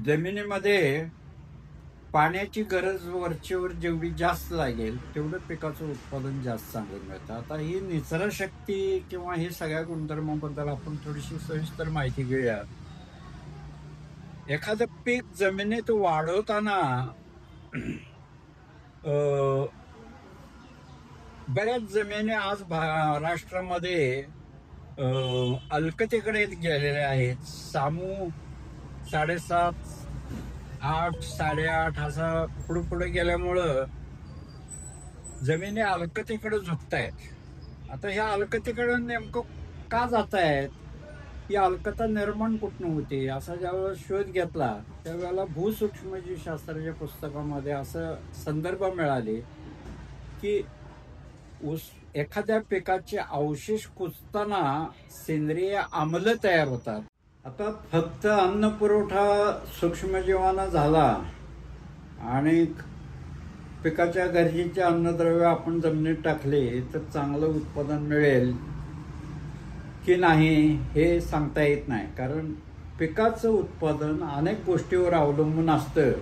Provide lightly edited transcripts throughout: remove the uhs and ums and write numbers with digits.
जमिनीमध्ये पाण्याची गरज वरचेवर जेवढी जास्त लागेल तेवढं पिकाचं उत्पादन जास्त चांगलं मिळतं. आता ही निचरा शक्ती किंवा हे सगळ्या गुणधर्माबद्दल आपण थोडीशी सविस्तर माहिती घेऊया. एखादं पीक जमिनीत वाढवताना अ, बऱ्याच जमिनी आज महाराष्ट्रामध्ये अल्कतेकडे गेलेल्या आहेत. सामू 7.5, 8, 8.5 असा पुढे पुढे गेल्यामुळं जमिनी अल्कतेकडे झुकतायत. आता ह्या अल्कतेकडे नेमकं का जात आहेत? ही अल्कता निर्माण कुठनं होते असा ज्यावेळेला शोध घेतला त्यावेळेला भूसूक्ष्मजीवशास्त्राच्या पुस्तकामध्ये असं संदर्भ मिळाले की एखाद्या पिकाचे अवशेष कुजताना सेंद्रिय आम्ल तयार होतात. आता फक्त अन्न पुरवठा सूक्ष्मजीवांना झाला आणि पिकाच्या गरजेचे अन्नद्रव्य आपण जमिनीत टाकले तर चांगलं उत्पादन मिळेल की नाही हे सांगता येत नाही. कारण पिकाचं उत्पादन अनेक गोष्टीवर अवलंबून असतं.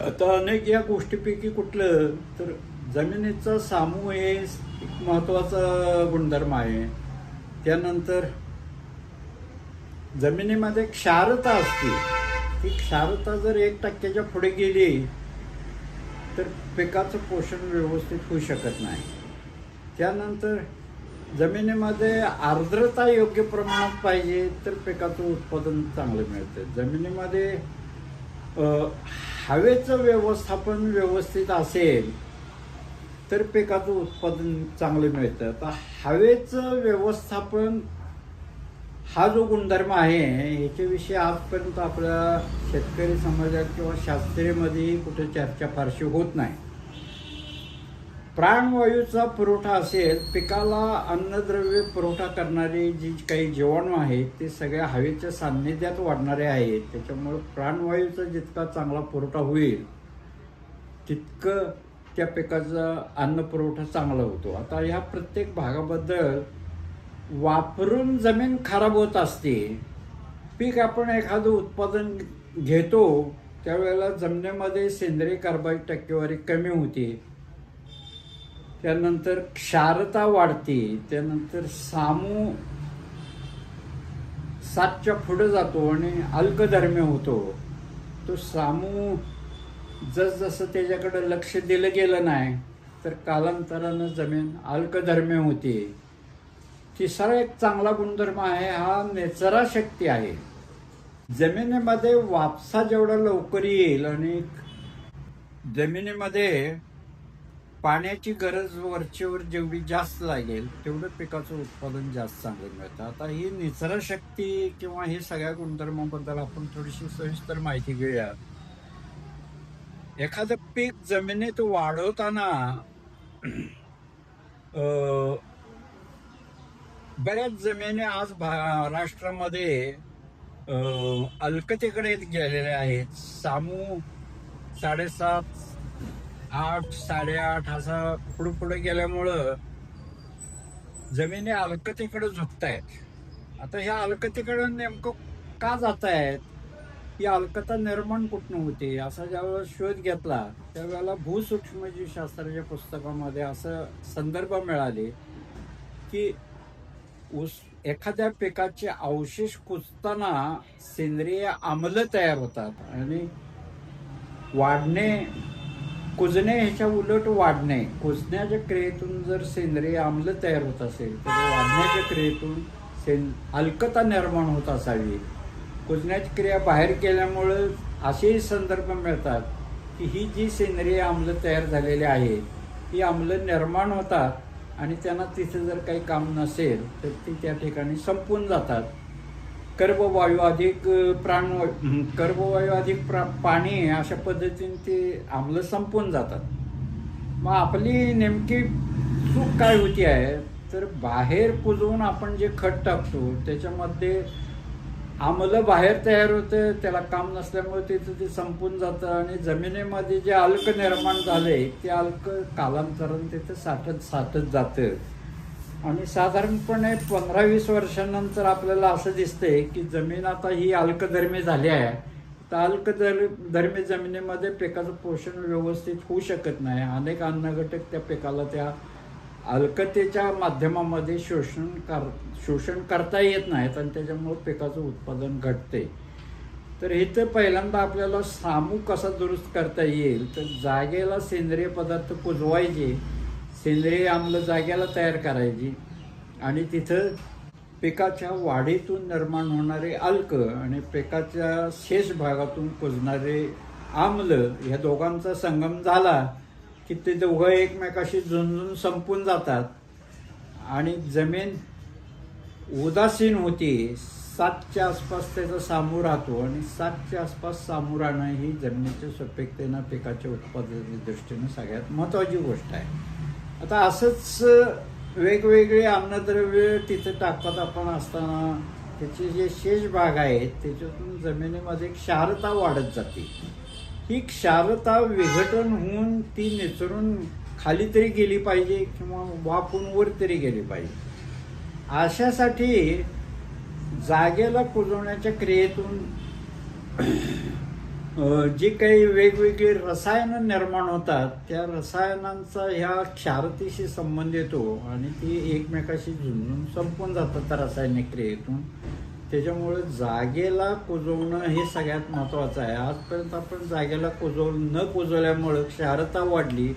आता अनेक या गोष्टीपैकी कुठलं तर जमिनीचा सामू हे एक महत्त्वाचा गुणधर्म आहे. त्यानंतर जमिनीमध्ये क्षारता असते. ती क्षारता जर 1% पुढे गेली तर पिकाचं पोषण व्यवस्थित होऊ शकत नाही. त्यानंतर जमिनीमध्ये आर्द्रता योग्य प्रमाणात पाहिजे तर पिकाचं उत्पादन चांगलं मिळतं. जमिनीमध्ये हवेचं व्यवस्थापन व्यवस्थित असेल तर पिकाचं उत्पादन चांगलं मिळतं. आता हवेचं व्यवस्थापन हा जो गुणधर्म आहे याच्याविषयी आजपर्यंत आपल्या शेतकरी समाजात किंवा शास्त्रीयमध्ये कुठे चर्चा फारशी होत नाही. प्राणवायूचा पुरवठा असेल, पिकाला अन्नद्रव्य पुरवठा करणारे जी काही जीवाणू आहेत ते सगळ्या हवेच्या सान्निध्यात वाढणारे आहेत. त्याच्यामुळे प्राणवायूचा जितका चांगला पुरवठा होईल तितकं त्या पिकाचा अन्न पुरवठा चांगला होतो. आता ह्या प्रत्येक भागाबद्दल वापरून जमीन खराब होत असते. पीक आपण एखादं उत्पादन घेतो त्यावेळेला जमिनीमध्ये सेंद्रिय कार्बाईड टक्केवारी कमी होते. त्यानंतर क्षारता वाढते. त्यानंतर सामू 7च्या पुढे जातो आणि अल्कधर्म्य होतो. तो सामू जसजसं त्याच्याकडे लक्ष दिलं गेलं नाही तर कालांतरानं जमीन अल्कधर्म्य होते. तिसरा एक चांगला गुणधर्म आहे हा निचरा शक्ती आहे. जमिनीमध्ये वापसा जेवढा लवकर येईल आणि जमिनीमध्ये पाण्याची गरज वरचेवर जेवढी जास्त लागेल तेवढं पिकाचं उत्पादन जास्त चांगलं मिळतं. आता ही निचरा शक्ती किंवा हे सगळ्या गुणधर्माबद्दल आपण थोडीशी सविस्तर माहिती घेऊया. एखादं पीक जमिनीत वाढवताना बऱ्याच जमिनी आज महाराष्ट्रामध्ये अल्कतेकडे गेलेल्या आहेत. सामू 7.5, 8, 8.5 असा पुढे पुढे गेल्यामुळं जमिनी अल्कतेकडे झुकतायत. आता ह्या अल्कतेकडे नेमकं का जात आहेत? ही अल्कता निर्माण कुठनं होते असा ज्यावेळेला शोध घेतला त्यावेळेला भूसूक्ष्मजीवशास्त्राच्या पुस्तकामध्ये असं संदर्भ मिळाले की एखाद्या पिकाचे अवशेष कुजताना सेंद्रिय आम्ल तयार होतात आणि कुजणे ह्याच्या उलट वाढणे. कुजण्याच्या क्रियेतून जर सेंद्रिय आम्ल तयार होत असेल तर वाढण्याच्या क्रियेतून अल्कता निर्माण होत असावी. कुजण्याची क्रिया बाहेर केल्यामुळे असेही संदर्भ मिळतात की ही जी सेंद्रिय आम्ल तयार झालेली आहे ही आम्ल निर्माण होतात आणि त्यांना तिथे जर काही काम नसेल तर ती त्या ठिकाणी संपून जातात. कर्बवायू अधिक पाणी अशा पद्धतीने ते आम्ल संपून जातात. मग आपली नेमकी चूक काय होती आहे तर बाहेर कुजवून आपण जे खत टाकतो त्याच्यामध्ये आम्ल बाहेर तयार होतं, त्याला काम नसल्यामुळे ते संपून जातं आणि जमिनीमध्ये जे अल्क निर्माण झाले ते अल्क कालांतराने तिथे साठत जातं. आणि साधारणपणे 15-20 वर्षांनंतर आपल्याला असं दिसतंय की जमीन आता ही अल्कधर्मी झाली आहे तर अल्कधर्मी जमिनीमध्ये पिकाचं पोषण व्यवस्थित होऊ शकत नाही. अनेक अन्नघटक त्या पिकाला त्या अल्कतेच्या माध्यमामध्ये शोषण करता येत नाहीत आणि त्याच्यामुळे पिकाचं उत्पादन घटते. तर इथं पहिल्यांदा आपल्याला सामू कसा दुरुस्त करता येईल, तर जागेला सेंद्रिय पदार्थ कुजवायचे, सेंद्रिय आम्ल जागेला तयार करायची आणि तिथं पिकाच्या वाढीतून निर्माण होणारे अल्क आणि पिकाच्या शेष भागातून कुजणारे आम्ल ह्या दोघांचा संगम झाला की ते दोघं एकमेकाशी झुंजून संपून जातात आणि जमीन उदासीन होती. 7च्या आसपास त्याचा सामू राहतो आणि 7च्या आसपास सामू राहणं ही जमिनीच्या सुपीकतेनं पिकाच्या उत्पादनाच्या दृष्टीनं सगळ्यात महत्त्वाची गोष्ट आहे. आता असंच वेगवेगळे अन्नद्रव्य तिथे टाकत आपण असताना त्याचे जे शेष भाग आहेत त्याच्यातून जमिनीमध्ये क्षारता वाढत जाते. ही क्षारता विघटन होऊन ती निचरून खाली तरी गेली पाहिजे किंवा वाफून वर तरी गेली पाहिजे. अशासाठी जागेला कुजवण्याच्या क्रियेतून जी काही वेगवेगळी रसायनं निर्माण होतात त्या रसायनांचा ह्या क्षारतेशी संबंध येतो आणि ती एकमेकाशी झुंजून संपून जातात त्या रासायनिक क्रियेतून. त्याच्यामुळे जागेला कुजवणं हे सगळ्यात महत्त्वाचं आहे. आजपर्यंत आपण जागेला न कुजवल्यामुळं क्षारता वाढली.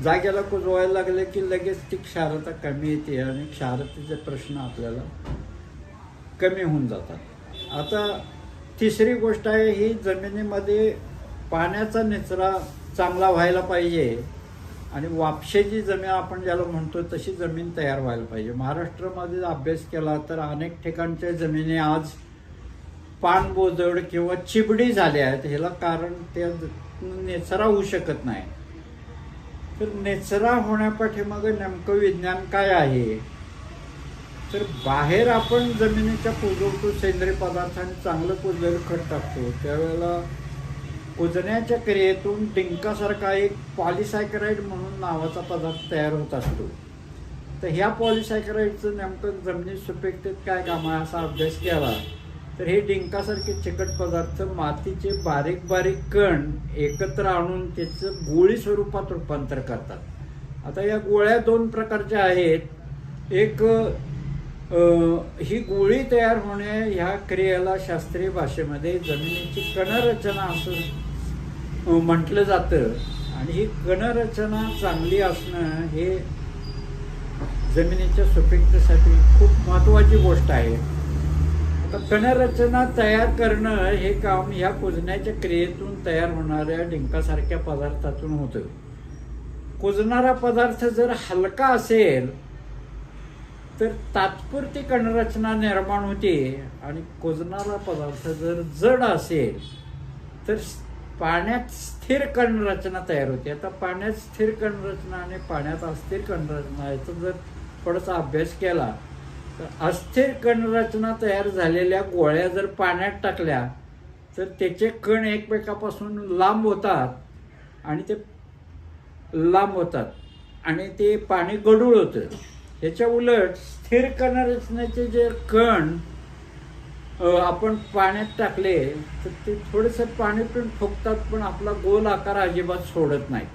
जागेला कुजवायला लागले की लगेच ती क्षारता कमी येते आणि क्षारतेचे प्रश्न आपल्याला कमी होऊन जातात. आता तिसरी गोष्ट आहे, ही जमिनीमध्ये पाण्याचा निचरा चांगला व्हायला पाहिजे आणि वापशेची जमीन आपण ज्याला म्हणतो तशी जमीन तयार व्हायला पाहिजे. महाराष्ट्रामध्ये अभ्यास केला तर अनेक ठिकाणच्या जमिनी आज पाणबोजड किंवा चिबडी झाल्या आहेत. ह्याला कारण त्या निचरा होऊ शकत नाही. तर निचरा होण्यापाठीमागे नेमकं विज्ञान काय आहे, तर बाहेर आपण जमिनीच्या कुजवतो सेंद्रिय पदार्थांनी चांगलं कुजलेलं खत टाकतो, त्यावेळेला कुजण्याच्या क्रियेतून डिंकासारखा एक पॉलिसॅकराइड म्हणून नावाचा पदार्थ तयार होत असतो. तर ह्या पॉलिसॅकराइडचं नेमकं जमिनीत सुपीकतेत काय काम आहे असा अभ्यास केला तर हे डिंकासारखे चिकट पदार्थ मातीचे बारीक बारीक कण एकत्र आणून त्याचं गोळी स्वरूपात रूपांतर करतात. आता या गोळ्या 2 प्रकारच्या आहेत. एक ही गोळी तयार होणे ह्या क्रियेला शास्त्रीय भाषेमध्ये जमिनीची कणरचना असं म्हटलं जातं आणि ही कणरचना चांगली असणं हे जमिनीच्या सुपीकतेसाठी खूप महत्त्वाची गोष्ट आहे. आता कणरचना तयार करणं हे काम ह्या कुजण्याच्या क्रियेतून तयार होणाऱ्या डिंकासारख्या पदार्थातून होतं. कुजणारा पदार्थ जर हलका असेल तर तात्पुरती कणरचना निर्माण होते आणि कुजणारा पदार्थ जर जड असेल तर पाण्यात स्थिर कणरचना तयार होते. आता पाण्यात स्थिर कणरचना आणि पाण्यात अस्थिर कणरचना याचा जर थोडासा अभ्यास केला तर अस्थिर कणरचना तयार झालेल्या गोळ्या जर पाण्यात टाकल्या तर त्याचे कण एकमेकापासून लांब होतात आणि ते पाणी गढूळ होतं. ह्याच्या उलट स्थिर कणरचनेचे जे कण आपण पाण्यात टाकले तर ते थोडंसं पाणी पण फुगतात पण आपला गोल आकार अजिबात सोडत नाही.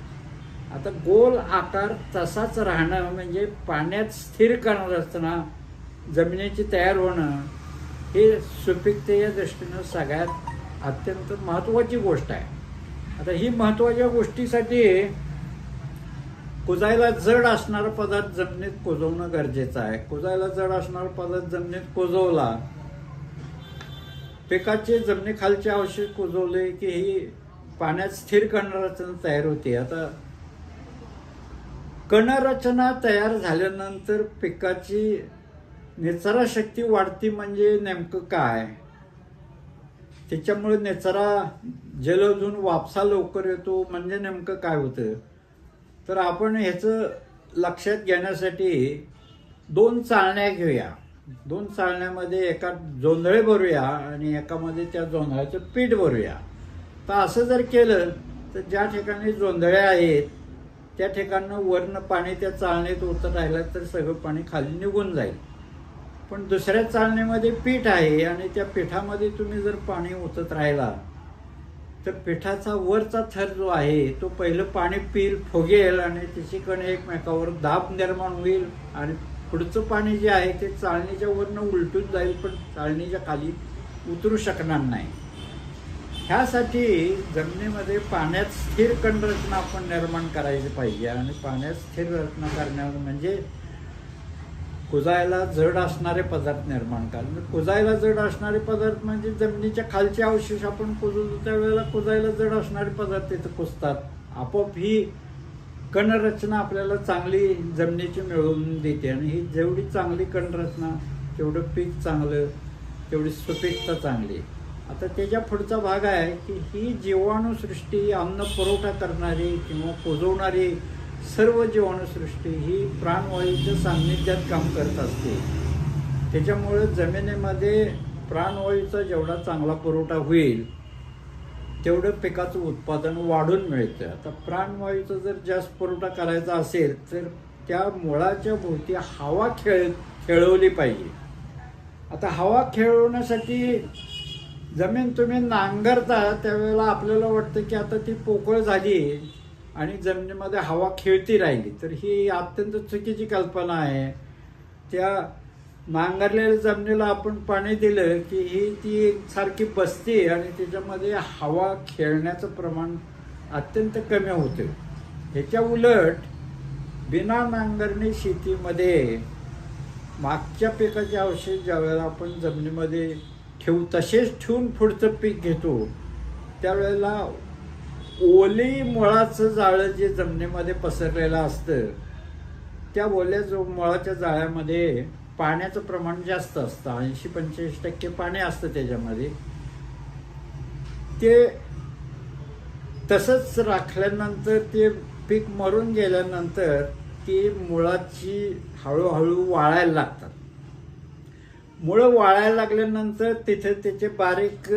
आता गोल आकार तसाच राहणं म्हणजे पाण्यात स्थिर कणरचना जमिनीची तयार होणं हे सुपीकतेच्या दृष्टीनं सगळ्यात अत्यंत महत्त्वाची गोष्ट आहे. आता ही महत्त्वाच्या गोष्टीसाठी कुजायला जड असणारा पदार्थ जमिनीत कुजवणं गरजेचं आहे. कुजायला जड असणारा पदार्थ जमिनीत कुजवला, पिकाचे जमिनीखालचे अवशेष कुजवले की ही पाण्यात स्थिर कणरचना तयार होते. आता कणरचना तयार झाल्यानंतर पिकाची निचरा शक्ती वाढती म्हणजे नेमकं काय, त्याच्यामुळे निचरा जलदून वापसा लवकर येतो म्हणजे नेमकं काय होतं, तर आपण ह्याचं लक्षात घेण्यासाठी 2 चाळण्या घेऊया. 2 चाळण्यामध्ये एका जोंधळे भरूया आणि एकामध्ये त्या जोंधळ्याचं पीठ भरूया. तर असं जर केलं तर ज्या ठिकाणी जोंधळे आहेत त्या ठिकाणी वरनं पाणी त्या चाळणीत उतरत राहिलं तर सगळं पाणी खाली निघून जाईल. पण दुसऱ्या चाळणीमध्ये पीठ आहे आणि त्या पिठामध्ये तुम्ही जर पाणी ओतत राहिला तर पिठाचा वरचा थर जो आहे तो पहिलं पाणी पिल फुगेल आणि त्याची कण एकमेकावर दाब निर्माण होईल आणि पुढचं पाणी जे आहे ते चाळणीच्या वरनं उलटून जाईल पण चाळणीच्या खाली उतरू शकणार नाही. ह्यासाठी जमिनीमध्ये पाण्यात स्थिर कंडरचना आपण निर्माण करायची पाहिजे आणि पाण्यात स्थिर रचना करण्यावर म्हणजे कुजायला जड असणारे पदार्थ निर्माण करणं. कुजायला जड असणारे पदार्थ म्हणजे जमिनीच्या खालचे अवशेष आपण कुजवतो त्यावेळेला कुजायला जड असणारे पदार्थ तिथं कुजतात. आपोआप ही कणरचना आपल्याला चांगली जमिनीची मिळवून देते आणि ही जेवढी चांगली कणरचना तेवढं पीक चांगलं, तेवढी सुपीकता चांगली. आता त्याच्या पुढचा भाग आहे की ही जीवाणुसृष्टी, अन्न पुरवठा करणारी किंवा कुजवणारी सर्व जीवाणुसृष्टी ही प्राणवायूच्या सान्निध्यात काम करत असते. त्याच्यामुळे जमिनीमध्ये प्राणवायूचा जेवढा चांगला पुरवठा होईल तेवढं पिकाचं उत्पादन वाढून मिळतं. आता प्राणवायूचा जर जास्त पुरवठा करायचा असेल तर त्या मुळाच्या भोवती हवा खेळवली पाहिजे. आता हवा खेळवण्यासाठी जमीन तुम्ही नांगरता त्यावेळेला आपल्याला वाटतं की आता ती पोकळ झाली आणि जमिनीमध्ये हवा खेळती राहिली, तर ही अत्यंत चुकीची कल्पना आहे. त्या नांगरलेल्या जमिनीला आपण पाणी दिलं की ही ती सारखी बसते आणि त्याच्यामध्ये हवा खेळण्याचं प्रमाण अत्यंत कमी होतं. ह्याच्या उलट बिना नांगरणी शेतीमध्ये मागच्या पिकाचे अवशेष ज्यावेळेला आपण जमिनीमध्ये तसेच ठेवून पुढचं पीक घेतो त्यावेळेला ओली मुळाचं जाळं जे जमिनीमध्ये पसरलेलं असतं त्या ओल्या मुळाच्या जाळ्यामध्ये पाण्याचं प्रमाण जास्त असतं. 80-85% पाणी असतं त्याच्यामध्ये. ते तसंच राखल्यानंतर ते पीक मरून गेल्यानंतर ती मुळाची हळूहळू वाळायला लागतात. मुळं वाळायला लागल्यानंतर तिथे त्याचे बारीक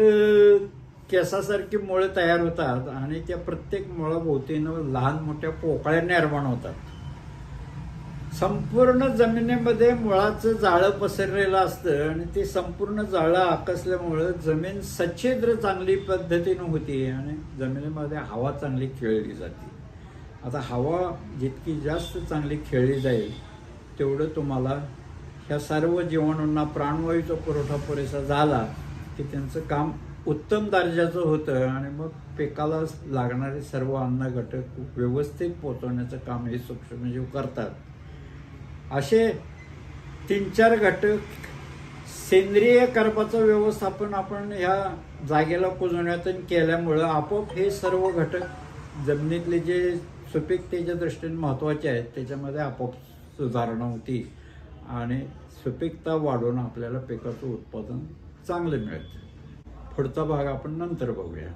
केसासारखी मुळं तयार होतात आणि त्या प्रत्येक मुळाभोवतीनं लहान मोठ्या पोकळ्या निर्माण होतात. संपूर्ण जमिनीमध्ये मुळाचं जाळं पसरलेलं असतं आणि ते संपूर्ण जाळं आकसल्यामुळं जमीन सच्छिद्र चांगली पद्धतीनं होती आणि जमिनीमध्ये हवा चांगली खेळली जाते. आता हवा जितकी जास्त चांगली खेळली जाईल तेवढं तुम्हाला ह्या सर्व जीवाणूंना प्राणवायूचा पुरवठा पुरेसा झाला की त्यांचं काम उत्तम दर्जाचं होतं आणि मग पिकाला लागणारे सर्व अन्न घटक व्यवस्थित पोचवण्याचं काम हे सूक्ष्मजीव करतात. असे 3-4 घटक सेंद्रिय कर्बाचं व्यवस्थापन आपण ह्या जागेला कुजवण्यातून केल्यामुळं आपोआप हे सर्व घटक जमिनीतले जे सुपीकतेच्या दृष्टीने महत्त्वाचे आहेत त्याच्यामध्ये आपोआप सुधारणा होती आणि सुपीकता वाढवून आपल्याला पिकाचं उत्पादन चांगलं मिळतं. पुढचा भाग आपण नंतर बघूया.